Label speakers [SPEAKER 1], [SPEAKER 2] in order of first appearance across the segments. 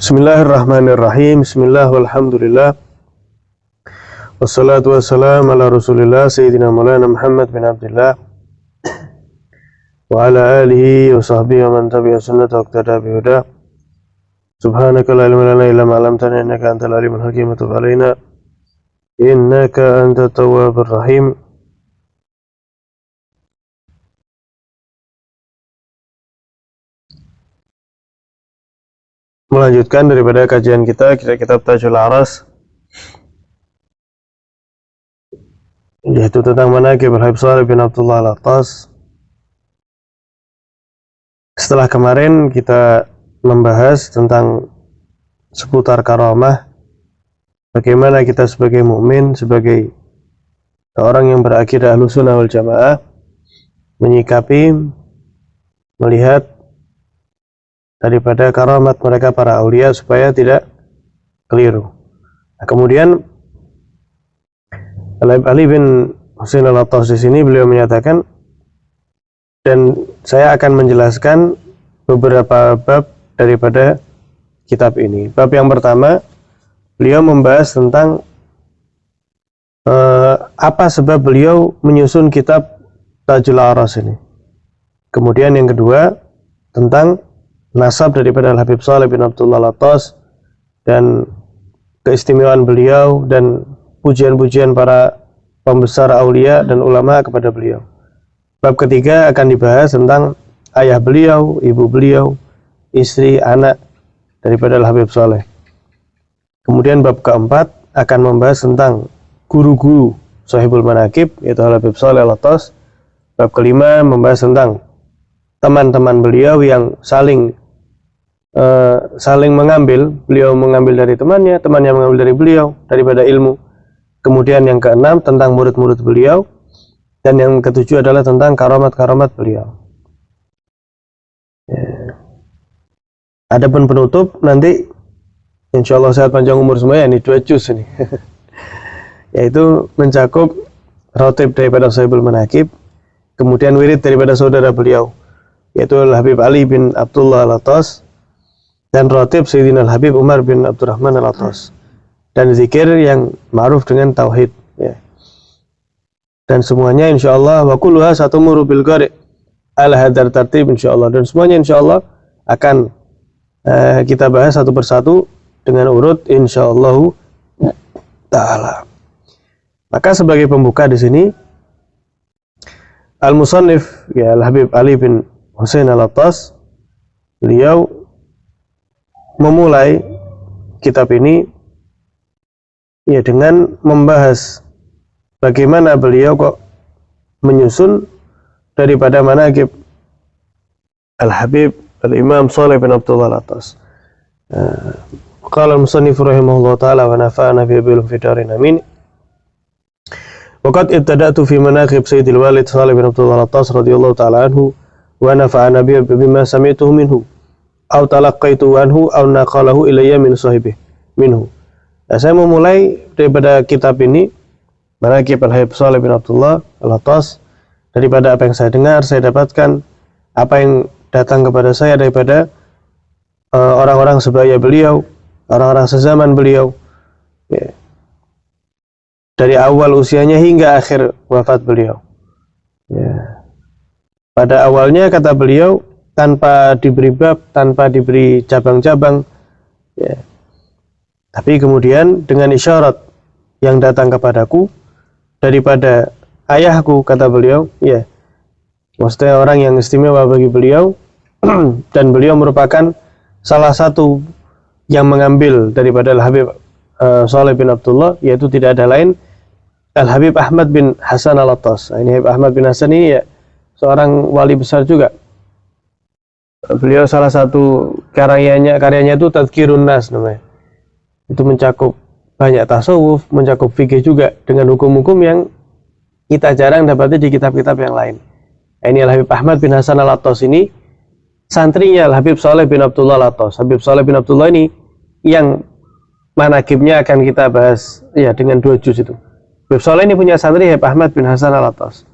[SPEAKER 1] Bismillahirrahmanirrahim. Bismillah walhamdulillah. Wassalatu wassalamu ala Rasulillah Sayyidina Maulana Muhammad bin Abdullah wa ala alihi wa sahbihi wa man tabi'a sunnata wa iqtada bi huda. Subhanaka la ilma lana illa ma 'allamtana innaka antal alimul hakim. Tub alaina innaka antat tawwabur rahim. Melanjutkan daripada kajian kita kitab Tajul Aras, yaitu tentang manaqib Al-Habib Shalih bin Abdullah Al-Attas. Setelah kemarin kita membahas tentang seputar karamah, bagaimana kita sebagai mukmin, sebagai seorang yang berakidah Ahlussunnah wal Jamaah menyikapi, melihat daripada karamat mereka para aulia supaya tidak keliru. Nah, kemudian Ali bin Husain Al-Attas di sini beliau menyatakan, dan saya akan menjelaskan beberapa bab daripada kitab ini. Bab yang pertama, beliau membahas tentang apa sebab beliau menyusun kitab Tajul Aras ini. Kemudian yang kedua, tentang nasab daripada Al-Habib Shalih bin Abdullah Al-Attas dan keistimewaan beliau dan pujian-pujian para pembesar aulia dan ulama kepada beliau. Bab ketiga akan dibahas tentang ayah beliau, ibu beliau, istri, anak daripada Al-Habib Shalih. Kemudian bab keempat akan membahas tentang guru-guru Shahibul Manaqib, yaitu Al-Habib Shalih Al-Attas. Bab kelima membahas tentang teman-teman beliau yang saling mengambil, beliau mengambil dari temannya, temannya mengambil dari beliau daripada ilmu. Kemudian yang keenam tentang murid-murid beliau, dan yang ketujuh adalah tentang karamat-karamat beliau. Adapun penutup nanti insyaallah sehat panjang umur semuanya, ini 2 juz ini yaitu mencakup rotib daripada Shahibul Manaqib, kemudian wirid daripada saudara beliau yaitu Al-Habib Ali bin Abdullah Al-Attas, dan rotib Sayyidina Al-Habib Umar bin Abdurrahman Al-Attas, dan zikir yang ma'ruf dengan tauhid, ya. Dan semuanya insyaallah wa kulluha satumuru bil qari' ala hadar tartib insyaallah, dan semuanya insyaallah akan kita bahas satu persatu dengan urut insyaallah taala. Maka sebagai pembuka di sini al-musannif, ya, Al-Habib Ali bin Husain Al-Attas, beliau memulai kitab ini ya dengan membahas bagaimana beliau kok menyusun daripada manaqib Al-Habib Al-Imam Shalih bin Abdullah Al-Attas. Qala al-musannif rahimahullah ta'ala wa nafa'ana bi bil fidarin amin. Waqad ibtada'tu fi manaqib Sayyidil Walid Shalih bin Abdullah Al-Attas radhiyallahu ta'ala anhu wa nafa'ana bi bima sami'tuhu minhu aw talaqqaitu anhu aw naqalahu ilayya min sahibihi minhu. Nah, saya memulai daripada kitab ini Manaqib Al-Habib Shalih bin Abdullah Al-Attas daripada apa yang saya dengar, saya dapatkan, apa yang datang kepada saya daripada orang-orang sebaya beliau, orang-orang sezaman beliau, ya, dari awal usianya hingga akhir wafat beliau, ya. Pada awalnya kata beliau tanpa diberi bab, tanpa diberi cabang-cabang, ya. Tapi kemudian dengan isyarat yang datang kepadaku daripada ayahku, kata beliau, ya, maksudnya orang yang istimewa bagi beliau dan beliau merupakan salah satu yang mengambil daripada Al-Habib Shalih bin Abdullah, yaitu tidak ada lain Al-Habib Ahmad bin Hasan Al-Attas. Ini Habib Ahmad bin Hasan ini ya seorang wali besar juga. Beliau salah satu karyanya itu Tadhkirun Nas namanya. Itu mencakup banyak tasawuf, mencakup fikih juga dengan hukum-hukum yang kita jarang dapatnya di kitab-kitab yang lain. Ini Al-Habib Ahmad bin Hasan Al-Attas ini santrinya Al-Habib Shalih bin Abdullah Al-Attas. Habib Shalih bin Abdullah ini yang manaqibnya akan kita bahas ya dengan 2 juz itu. Habib Shalih ini punya santri Habib Ahmad bin Hasan Al-Attas.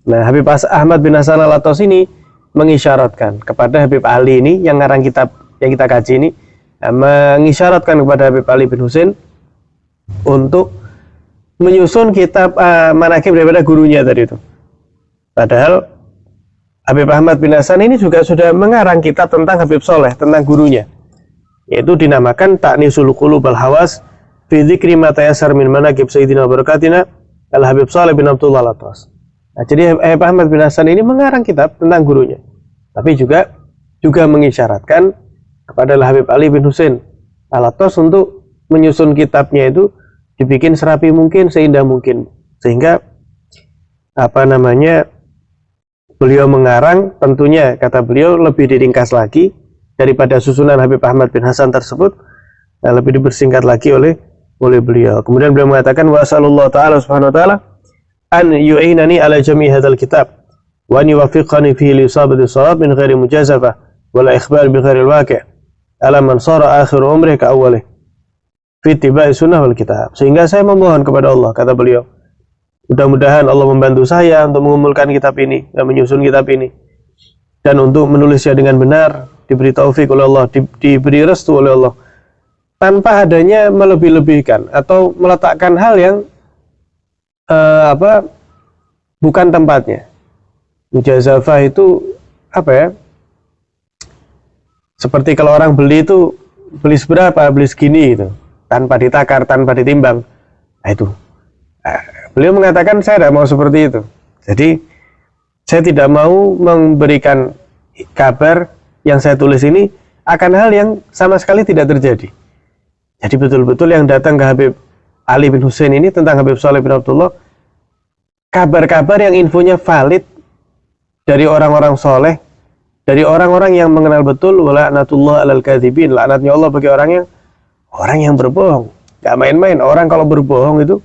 [SPEAKER 1] Nah, Habib Ahmad bin Hasan Al-Attas ini mengisyaratkan kepada Habib Ali ini yang ngarang kitab yang kita kaji ini, mengisyaratkan kepada Habib Ali bin Husain untuk menyusun kitab manaqib daripada gurunya tadi itu. Padahal Habib Ahmad bin Hasan ini juga sudah mengarang kitab tentang Habib Soleh, tentang gurunya, yaitu dinamakan Ta'nisul Qulub al Hawas fi dzikri ma tayassar min manaqib sayyidina wa barakatina al Habib Saleh bin Abdullah Al-Attas. Nah, jadi Habib Ahmad bin Hasan ini mengarang kitab tentang gurunya, tapi juga mengisyaratkan kepada Habib Ali bin Husain Al-Attas untuk menyusun kitabnya itu dibikin serapi mungkin, seindah mungkin, sehingga beliau mengarang, tentunya kata beliau lebih diringkas lagi daripada susunan Habib Ahmad bin Hasan tersebut, lebih dipersingkat lagi oleh beliau. Kemudian beliau mengatakan wa sallallahu ta'ala subhanahu wa ta'ala an yu'inani ala jami' hadzal kitab wa an yuwaffiqani fihi li isabati shawab min ghairi mujazafah wala ikhbar bi ghairi al-waqi' ala man sara akhir umrih ka awwalih fi ittiba'i sunnah wal kitab. Sehingga saya memohon kepada Allah, kata beliau, mudah-mudahan Allah membantu saya untuk mengumpulkan kitab ini dan menyusun kitab ini, dan untuk menulisnya dengan benar, diberi taufik oleh Allah, diberi restu oleh Allah, tanpa adanya melebih-lebihkan atau meletakkan hal yang bukan tempatnya. Mujazafah itu seperti kalau orang beli itu beli seberapa, beli segini gitu, tanpa ditakar, tanpa ditimbang. Nah itu. Beliau mengatakan saya tidak mau seperti itu. Jadi saya tidak mau memberikan kabar yang saya tulis ini akan hal yang sama sekali tidak terjadi. Jadi betul-betul yang datang ke Habib Ali bin Husain ini tentang Habib Saleh bin Abdullah, kabar-kabar yang infonya valid dari orang-orang soleh, dari orang-orang yang mengenal betul, wala'natullah alal kadzibin, laknatnya Allah bagi orang yang berbohong. Gak main-main, orang kalau berbohong itu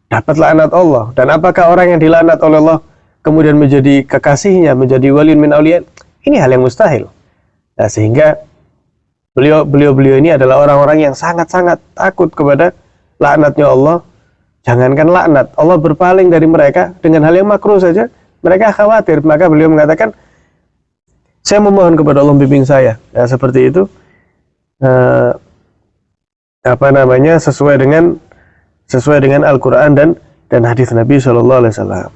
[SPEAKER 1] dapat laknat Allah. Dan apakah orang yang dilaknat oleh Allah kemudian menjadi kekasihnya, menjadi waliun min auliya? Ini hal yang mustahil. Nah, sehingga beliau ini adalah orang-orang yang sangat-sangat takut kepada laknatnya Allah. Jangankan laknat, Allah berpaling dari mereka dengan hal yang makruh saja, mereka khawatir. Maka beliau mengatakan, saya memohon kepada Allah membimbing saya. Nah, seperti itu. Sesuai dengan Al-Quran dan hadis Nabi Shallallahu Alaihi Wasallam.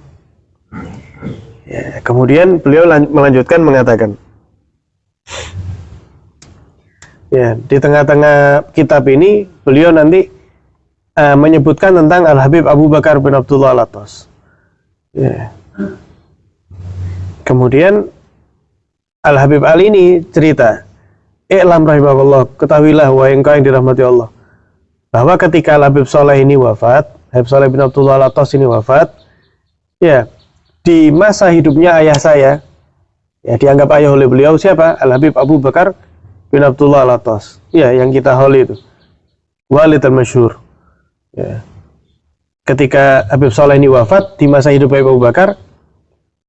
[SPEAKER 1] Ya, kemudian beliau melanjutkan mengatakan, ya, di tengah-tengah kitab ini beliau nanti menyebutkan tentang Al-Habib Abu Bakar bin Abdullah Al-Attas. Ya. Kemudian Al-Habib Ali ini cerita, "I'lam rahimakallah, ketahuilah wahai engkau yang dirahmati Allah, bahwa ketika Habib Saleh ini wafat, Habib Saleh bin Abdullah Al-Attas ini wafat, ya, di masa hidupnya ayah saya, ya, dianggap ayah oleh beliau siapa? Al-Habib Abu Bakar bin Abdullah Al-Attas, ya, yang kita holi itu, walid al-masyhur. Ya. Ketika Habib Saleh ini wafat di masa hidup Habib Abu Bakar,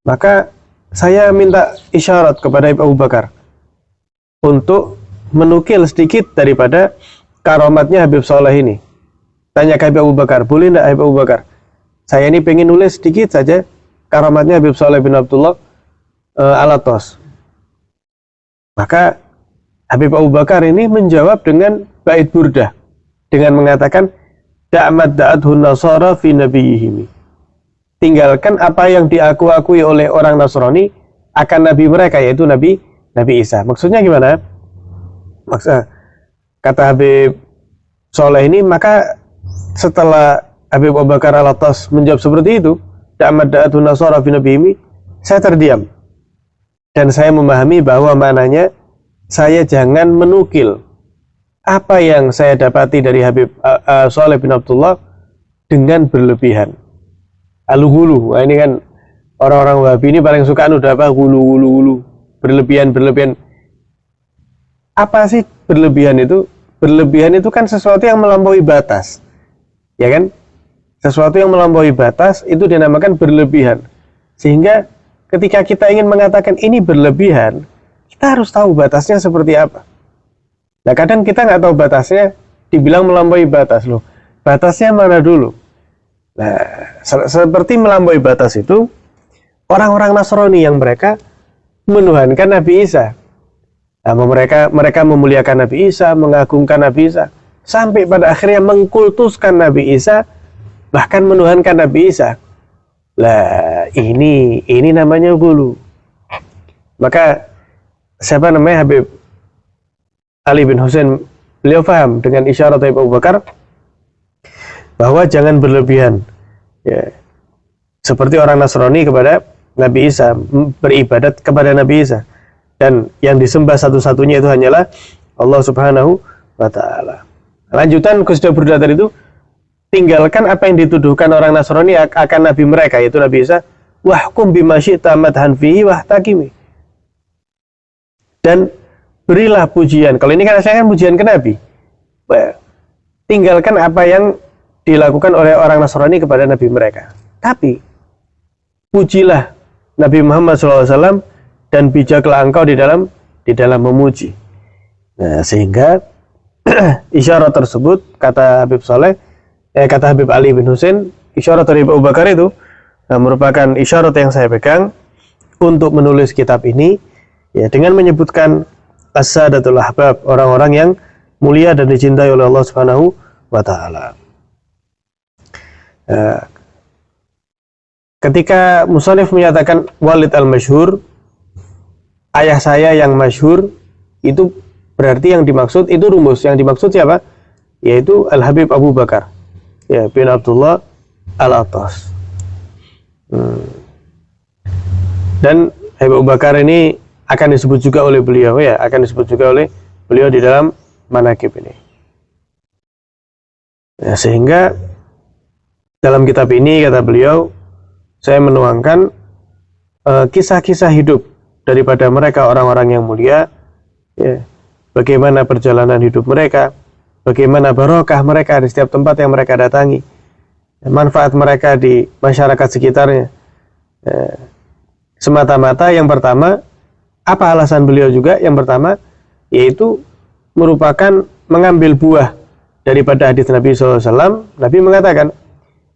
[SPEAKER 1] maka saya minta isyarat kepada Habib Abu Bakar untuk menukil sedikit daripada karomatnya Habib Saleh ini. Tanya ke Habib Abu Bakar, boleh tidak Habib Abu Bakar? Saya ini pengen nulis sedikit saja karomatnya Habib Saleh bin Abdullah Al-Attas. Maka Habib Abu Bakar ini menjawab dengan bait burdah, dengan mengatakan, da'mat da'athun nasara fi nabiyihim. Tinggalkan apa yang diakui oleh orang Nasrani akan nabi mereka, yaitu Nabi Isa. Maksudnya gimana? Kata Habib Saleh ini, maka setelah Habib Abu Bakar Al-Attas menjawab seperti itu, da'mat da'athun nasara fi nabiyihim, saya terdiam. Dan saya memahami bahwa maknanya saya jangan menukil apa yang saya dapati dari Habib Saleh bin Abdullah dengan berlebihan. Al-ghulu, ini kan orang-orang Wahabi ini paling suka gulu, berlebihan. Apa sih berlebihan itu? Berlebihan itu kan sesuatu yang melampaui batas, ya kan? Sesuatu yang melampaui batas itu dinamakan berlebihan. Sehingga ketika kita ingin mengatakan ini berlebihan, kita harus tahu batasnya seperti apa. Nah, kadang kita nggak tahu batasnya, dibilang melampaui batas loh. Batasnya mana dulu? Nah, seperti melampaui batas itu orang-orang Nasrani yang mereka menuhankan Nabi Isa. Nah, mereka memuliakan Nabi Isa, mengagungkan Nabi Isa, sampai pada akhirnya mengkultuskan Nabi Isa, bahkan menuhankan Nabi Isa. Lah, ini namanya gulu. Maka siapa namanya Habib Ali bin Husain, beliau paham dengan isyarat Abu Bakar bahwa jangan berlebihan, ya, seperti orang Nasrani kepada Nabi Isa, beribadat kepada Nabi Isa, dan yang disembah satu-satunya itu hanyalah Allah Subhanahu wa Ta'ala. Lanjutan Gus Dur berkata itu, tinggalkan apa yang dituduhkan orang Nasrani akan Nabi mereka, yaitu Nabi Isa. Wahkum bima syi'ta madhan fihi wahtakimi. Dan berilah pujian. Kalau ini kan asalnya pujian ke Nabi. Tinggalkan apa yang dilakukan oleh orang Nasrani kepada Nabi mereka. Tapi pujilah Nabi Muhammad SAW dan bijaklah engkau di dalam memuji. Nah, sehingga isyarat tersebut, kata Habib Ali bin Husain, isyarat dari Abu Bakar itu merupakan isyarat yang saya pegang untuk menulis kitab ini, ya, dengan menyebutkan as-sadatul ahbab, orang-orang yang mulia dan dicintai oleh Allah Subhanahu wa Ta'ala. Ketika musannif menyatakan Walid al-Masyhur, ayah saya yang masyhur, itu berarti yang dimaksud itu rumus. Yang dimaksud siapa? Yaitu Al-Habib Abu Bakar, ya, bin Abdullah Al-Attas. Dan Habib Abu Bakar ini akan disebut juga oleh beliau, ya, akan disebut juga oleh beliau di dalam manaqib ini. Ya, sehingga dalam kitab ini, kata beliau, saya menuangkan kisah-kisah hidup daripada mereka orang-orang yang mulia, ya, bagaimana perjalanan hidup mereka, bagaimana barokah mereka di setiap tempat yang mereka datangi, manfaat mereka di masyarakat sekitarnya. Semata-mata yang pertama, apa alasan beliau juga? Yang pertama, yaitu merupakan mengambil buah daripada hadis Nabi SAW. Nabi mengatakan,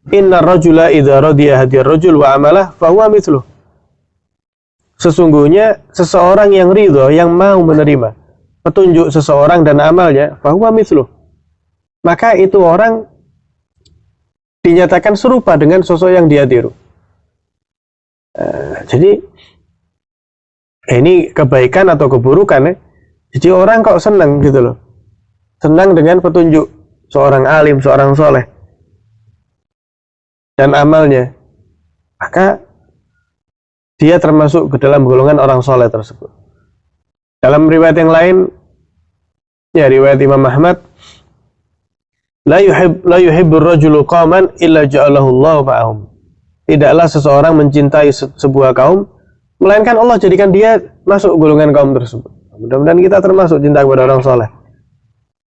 [SPEAKER 1] Inna rajula idza radiya hadiyar rajul wa amalah fahuwa mithluh. Sesungguhnya seseorang yang ridho, yang mau menerima petunjuk seseorang dan amalnya, fahuwa mithluh, maka itu orang dinyatakan serupa dengan sosok yang dia tiru. Jadi ini kebaikan atau keburukan, ya. Jadi orang kok senang gitu loh, senang dengan petunjuk seorang alim, seorang soleh dan amalnya, maka dia termasuk ke dalam golongan orang soleh tersebut. Dalam riwayat yang lain, ya, riwayat Imam Ahmad, la yuhibbur rajulu qauman illa ja'alahu Allahu ma'ahum. Tidaklah seseorang mencintai sebuah kaum melainkan Allah jadikan dia masuk golongan kaum tersebut. Mudah-mudahan kita termasuk cinta kepada orang soleh.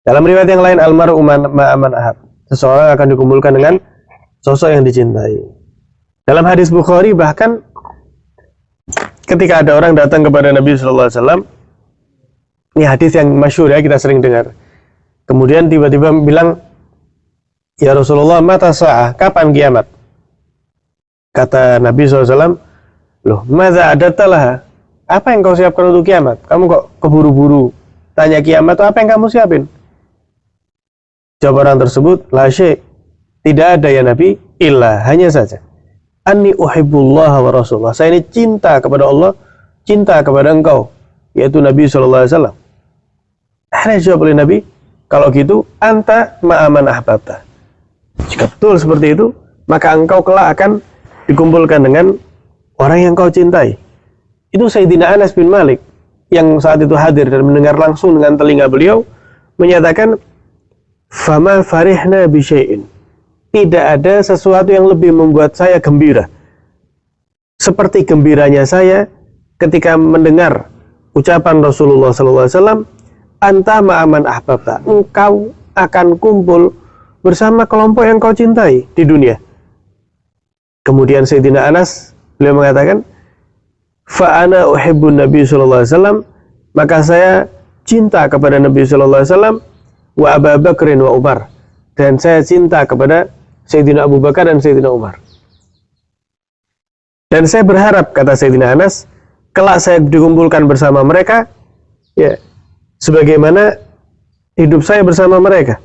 [SPEAKER 1] Dalam riwayat yang lain, almar'u ma'aman ahab. Seseorang akan dikumpulkan dengan sosok yang dicintai. Dalam hadis Bukhari, bahkan ketika ada orang datang kepada Nabi SAW, ini hadis yang masyhur, ya, kita sering dengar. Kemudian tiba-tiba bilang, ya Rasulullah, mata sa'ah, kapan kiamat? Kata Nabi SAW, loh, madza adattalah, apa yang kau siapkan untuk kiamat? Kamu kok keburu-buru tanya kiamat, apa yang kamu siapin? Jawab orang tersebut, la syai', tidak ada ya Nabi, illa, hanya saja, anni uhibbullah wa rasulullah, saya ini cinta kepada Allah, cinta kepada engkau, yaitu Nabi SAW. Akhirnya jawab oleh Nabi, kalau gitu, anta ma'aman ahbabta. Jika betul seperti itu, maka engkau kelak akan dikumpulkan dengan orang yang kau cintai. Itu Sayyidina Anas bin Malik, yang saat itu hadir dan mendengar langsung dengan telinga beliau, menyatakan, fama farihna bisyai'in, tidak ada sesuatu yang lebih membuat saya gembira seperti gembiranya saya ketika mendengar ucapan Rasulullah SAW, anta ma'aman ahbabta, engkau akan kumpul bersama kelompok yang kau cintai di dunia. Kemudian Sayyidina Anas, beliau mengatakan, fa'ana uhibbun Nabi SAW, maka saya cinta kepada Nabi SAW, wa Abu Bakrin wa Umar, dan saya cinta kepada Sayyidina Abu Bakar dan Sayyidina Umar. Dan saya berharap, kata Sayyidina Anas, kelak saya dikumpulkan bersama mereka, ya sebagaimana hidup saya bersama mereka.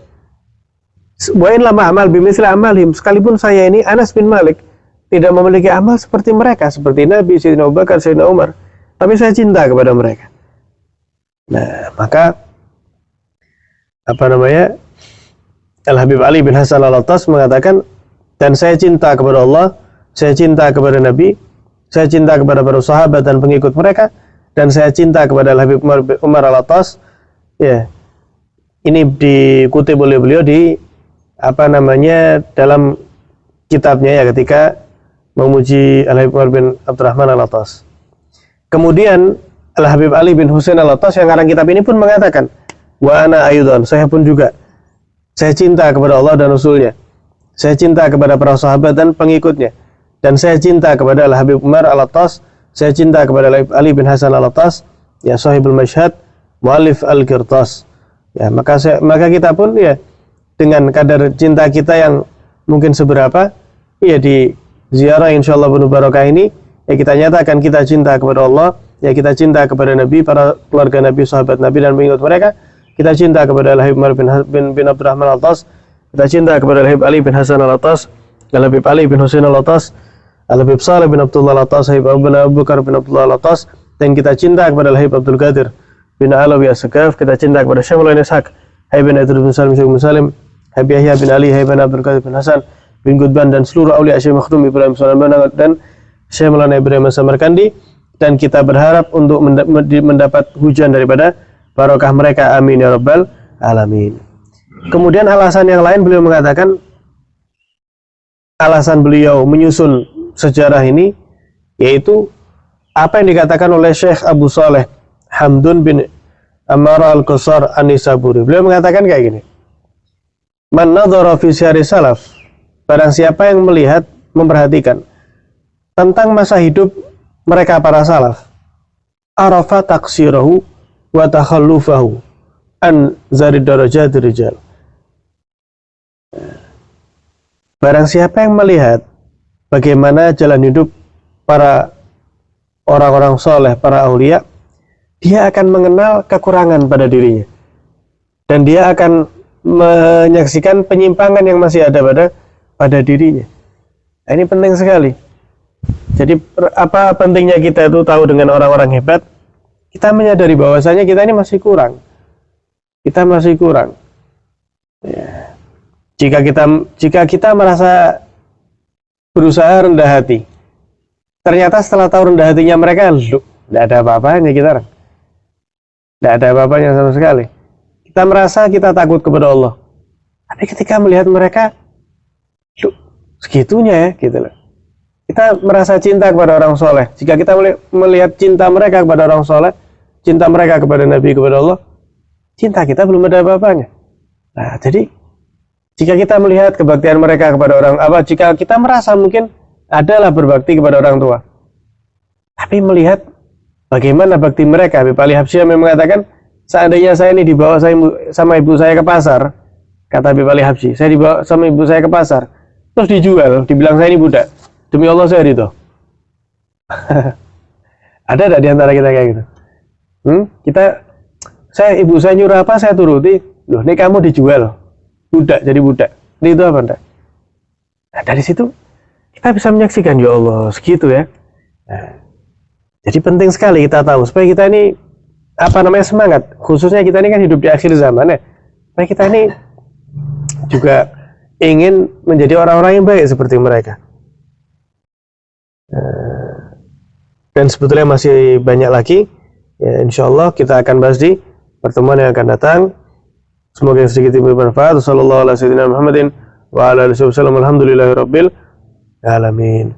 [SPEAKER 1] Wa in lam a'mal bimithli amalihim, sekalipun saya ini Anas bin Malik tidak memiliki amal seperti mereka, seperti Nabi, Sayyidina Abu Bakar, Sayyidina Umar, tapi saya cinta kepada mereka. Nah, maka Al-Habib Ali bin Hasan Al-Attas mengatakan, dan saya cinta kepada Allah, saya cinta kepada Nabi, saya cinta kepada para sahabat dan pengikut mereka, dan saya cinta kepada Al-Habib Umar Al-Attas. Ya, ini dikutip oleh beliau di dalam kitabnya ya, ketika memuji Al-Habib Umar bin Abdurrahman Al-Attas. Kemudian Al-Habib Ali bin Husain Al-Attas yang ngarang kitab ini pun mengatakan, wa ana aydan, saya pun juga, saya cinta kepada Allah dan Rasulnya, saya cinta kepada para sahabat dan pengikutnya, dan saya cinta kepada Al-Habib Umar Al-Attas, saya cinta kepada Ali bin Hasan Al-Attas, ya sahibul masyhad, muallif Al-Qirtas. Ya, maka kita pun ya dengan kadar cinta kita yang mungkin seberapa, ya di ziarah insyaallah penuh barakah ini, ya kita nyatakan kita cinta kepada Allah, ya kita cinta kepada Nabi, para keluarga Nabi, sahabat Nabi dan pengikut mereka. Kita cinta kepada Al-Habib Umar bin Abdurrahman Al-Attas, kita cinta kepada Al-Habib Ali bin Hasan Al-Attas, Al-Habib Ali bin Husain Al-Attas, Al-Habib Saleh bin Abdullah Al-Attas, Al-Habib Abu Bakar bin Abdullah Al-Attas, dan kita cinta kepada Al-Habib Abdul Qadir bin Alawi As-Sakaf, kita cinta kepada Syekh Maulana Ishaq, Habib bin Idris bin Salim, Syekh bin Salim, Habib Yahya bin Ali, Habib bin Abdul Qadir bin Hasan bin Gudban, dan seluruh aulia Syekh Makhdum Ibrahim Sulaiman dan Syekh Maulana Ibrahim Samarkandi, dan kita berharap untuk mendapat hujan daripada barokah mereka, amin ya rabbal alamin. Kemudian alasan yang lain, beliau mengatakan alasan beliau menyusun sejarah ini yaitu apa yang dikatakan oleh Syekh Abu Saleh Hamdun bin Ammar Al-Qasar An-Nisaburi. Beliau mengatakan kayak gini, man nadhara fi syari salaf, barang siapa yang melihat, memperhatikan tentang masa hidup mereka para salaf, arafa taqsirahu wa takhallufahu an zari darajat rijal. Barang siapa yang melihat bagaimana jalan hidup para orang-orang soleh, para aulia, dia akan mengenal kekurangan pada dirinya, dan dia akan menyaksikan penyimpangan yang masih ada pada dirinya. Nah, ini penting sekali. Jadi apa pentingnya kita itu tahu dengan orang-orang hebat? Kita menyadari bahwasanya kita ini masih kurang. Kita masih kurang. Ya. Jika kita merasa berusaha rendah hati, ternyata setelah tahu rendah hatinya mereka, tidak ada apa-apanya kita. Tidak ada apa-apanya sama sekali. Kita merasa kita takut kepada Allah. Tapi ketika melihat mereka, segitunya ya, gitu loh. Kita merasa cinta kepada orang soleh. Jika kita melihat cinta mereka kepada orang soleh, cinta mereka kepada Nabi, kepada Allah, cinta kita belum ada apa-apanya. Nah, jadi jika kita melihat kebaktian mereka kepada jika kita merasa mungkin adalah berbakti kepada orang tua, tapi melihat bagaimana bakti mereka, Habib Ali Habsyi yang mengatakan, seandainya saya ini dibawa sama ibu saya ke pasar, kata Habib Ali Habsyi, saya dibawa sama ibu saya ke pasar, terus dijual, dibilang saya ini budak, demi Allah saya ridho. Ada tidak di antara kita kayak gitu? Ibu saya nyuruh apa, saya turuti. Loh, ini kamu dijual, budak, jadi budak. Ini itu apa enggak? Nah, dari situ kita bisa menyaksikan, ya Allah, segitu ya. Nah, jadi penting sekali kita tahu supaya kita ini semangat. Khususnya kita ini kan hidup di akhir zaman ya. Supaya kita ini juga ingin menjadi orang-orang yang baik seperti mereka. Dan sebetulnya masih banyak lagi. Ya, insyaallah kita akan bahas di pertemuan yang akan datang. Semoga yang sedikit bermanfaat. Sallallahu alaihi wasallam Muhammadin wa ala alihi wasallam. Alhamdulillahirabbil alamin.